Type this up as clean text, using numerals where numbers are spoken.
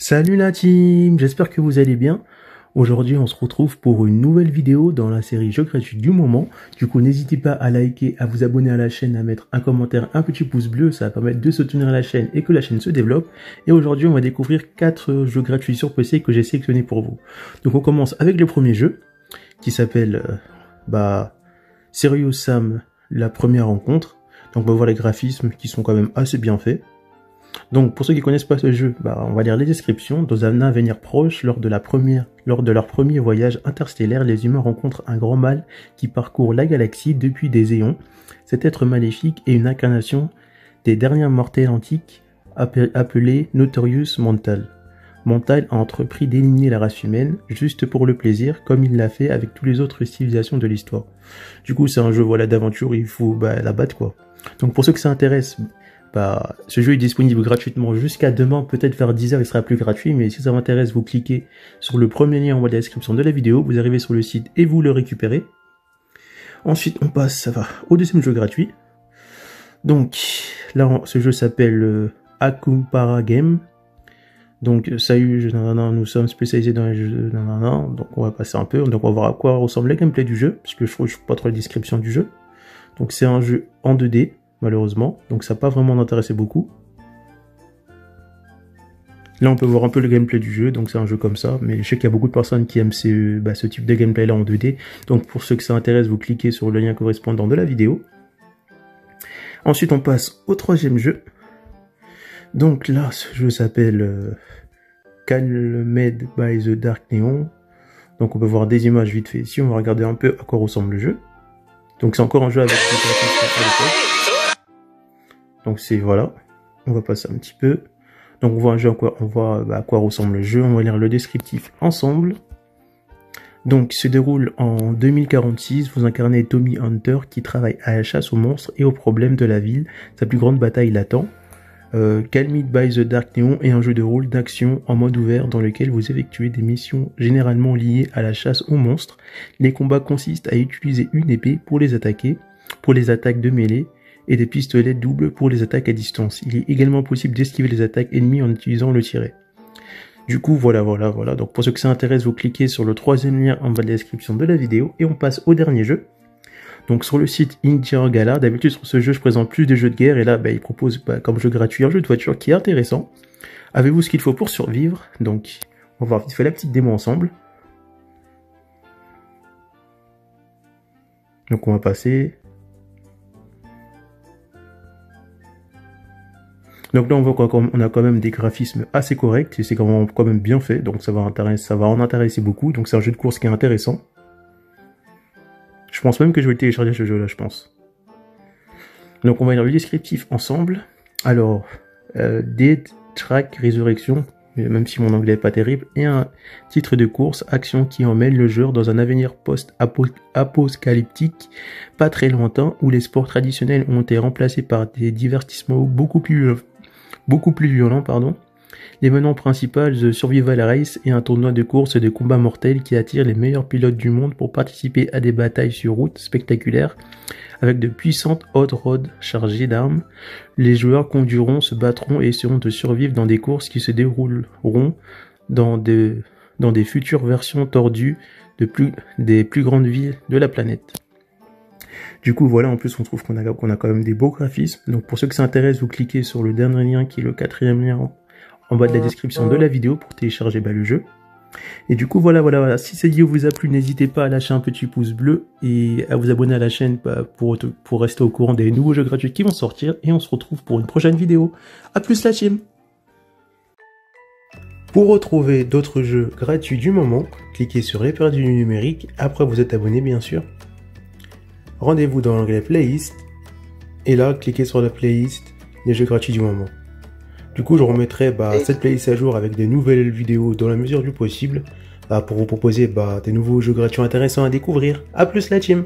Salut la team, j'espère que vous allez bien. Aujourd'hui on se retrouve pour une nouvelle vidéo dans la série jeux gratuits du moment. Du coup n'hésitez pas à liker, à vous abonner à la chaîne, à mettre un commentaire, un petit pouce bleu, ça va permettre de soutenir la chaîne et que la chaîne se développe. Et aujourd'hui on va découvrir 4 jeux gratuits sur PC que j'ai sélectionnés pour vous. Donc on commence avec le premier jeu qui s'appelle Serious Sam, la première rencontre. Donc on va voir les graphismes qui sont quand même assez bien faits. Donc pour ceux qui connaissent pas ce jeu, on va lire les descriptions. Dans un avenir proche, lors de leur premier voyage interstellaire, les humains rencontrent un grand mal qui parcourt la galaxie depuis des éons. Cet être maléfique est une incarnation des derniers mortels antiques appelé Notorious Mental. Mental a entrepris d'éliminer la race humaine juste pour le plaisir, comme il l'a fait avec toutes les autres civilisations de l'histoire. Du coup c'est un jeu d'aventure, il faut la battre quoi. Donc pour ceux que ça intéresse, ce jeu est disponible gratuitement jusqu'à demain, peut-être vers 10h il sera plus gratuit, mais si ça vous intéresse, vous cliquez sur le premier lien en bas de la description de la vidéo, vous arrivez sur le site et vous le récupérez. Ensuite on passe au deuxième jeu gratuit. Donc là ce jeu s'appelle Akumpara Game. Donc salut, nous sommes spécialisés dans les jeux, donc on va passer un peu, donc on va voir à quoi ressemble le gameplay du jeu, parce que je trouve pas trop la description du jeu. Donc c'est un jeu en 2D, malheureusement, donc ça n'a pas vraiment intéressé beaucoup. Là on peut voir un peu le gameplay du jeu, donc c'est un jeu comme ça, mais je sais qu'il y a beaucoup de personnes qui aiment ce type de gameplay là en 2D, donc pour ceux que ça intéresse, vous cliquez sur le lien correspondant de la vidéo. Ensuite on passe au troisième jeu. Donc là ce jeu s'appelle Calmed by the Dark Neon. Donc on peut voir des images vite fait ici, on va regarder un peu à quoi ressemble le jeu. Donc c'est encore un jeu avec des graphismes à l'époque. Donc c'est voilà, on va passer un petit peu. Donc on voit un jeu, on voit à quoi ressemble le jeu, on va lire le descriptif ensemble. Donc il se déroule en 2046, vous incarnez Tommy Hunter qui travaille à la chasse aux monstres et aux problèmes de la ville. Sa plus grande bataille l'attend. Calmed by the Dark Neon est un jeu de rôle d'action en mode ouvert dans lequel vous effectuez des missions généralement liées à la chasse aux monstres. Les combats consistent à utiliser une épée pour les attaquer, pour les attaques de mêlée, et des pistolets doubles pour les attaques à distance. Il est également possible d'esquiver les attaques ennemies en utilisant le tiret. Du coup voilà. Donc pour ceux que ça intéresse, vous cliquez sur le troisième lien en bas de la description de la vidéo et on passe au dernier jeu. Donc sur le site Indie Gala, d'habitude sur ce jeu je présente plus de jeux de guerre et là il propose comme jeu gratuit un jeu de voiture qui est intéressant. Avez-vous ce qu'il faut pour survivre? Donc on va voir vite fait la petite démo ensemble. Donc on va passer. Donc là on voit qu'on a quand même des graphismes assez corrects et c'est quand même bien fait, donc ça va en intéresser beaucoup, donc c'est un jeu de course qui est intéressant. Je pense même que je vais télécharger ce jeu là, je pense. Donc on va lire le descriptif ensemble. Alors, Dead Track Resurrection, même si mon anglais n'est pas terrible, et un titre de course, action qui emmène le joueur dans un avenir post-apocalyptique, pas très lointain, où les sports traditionnels ont été remplacés par des divertissements beaucoup plus violents, L'événement principal, The Survival Race, est un tournoi de course et de combats mortels qui attire les meilleurs pilotes du monde pour participer à des batailles sur route spectaculaires avec de puissantes hot rods chargées d'armes. Les joueurs conduiront, se battront et essaieront de survivre dans des courses qui se dérouleront dans des futures versions tordues des plus grandes villes de la planète. Du coup voilà, en plus on trouve qu'on a quand même des beaux graphismes. Donc pour ceux que ça intéresse, vous cliquez sur le dernier lien qui est le quatrième lien en bas de la description de la vidéo pour télécharger le jeu. Et du coup voilà. Si cette vidéo vous a plu, n'hésitez pas à lâcher un petit pouce bleu et à vous abonner à la chaîne pour rester au courant des nouveaux jeux gratuits qui vont sortir. Et on se retrouve pour une prochaine vidéo. A plus la team. Pour retrouver d'autres jeux gratuits du moment, cliquez sur les perdus du numérique, après vous êtes abonné bien sûr. Rendez-vous dans l'onglet playlist et là cliquez sur la playlist des jeux gratuits du moment. Du coup je remettrai cette playlist à jour avec des nouvelles vidéos dans la mesure du possible pour vous proposer des nouveaux jeux gratuits intéressants à découvrir. A plus la team.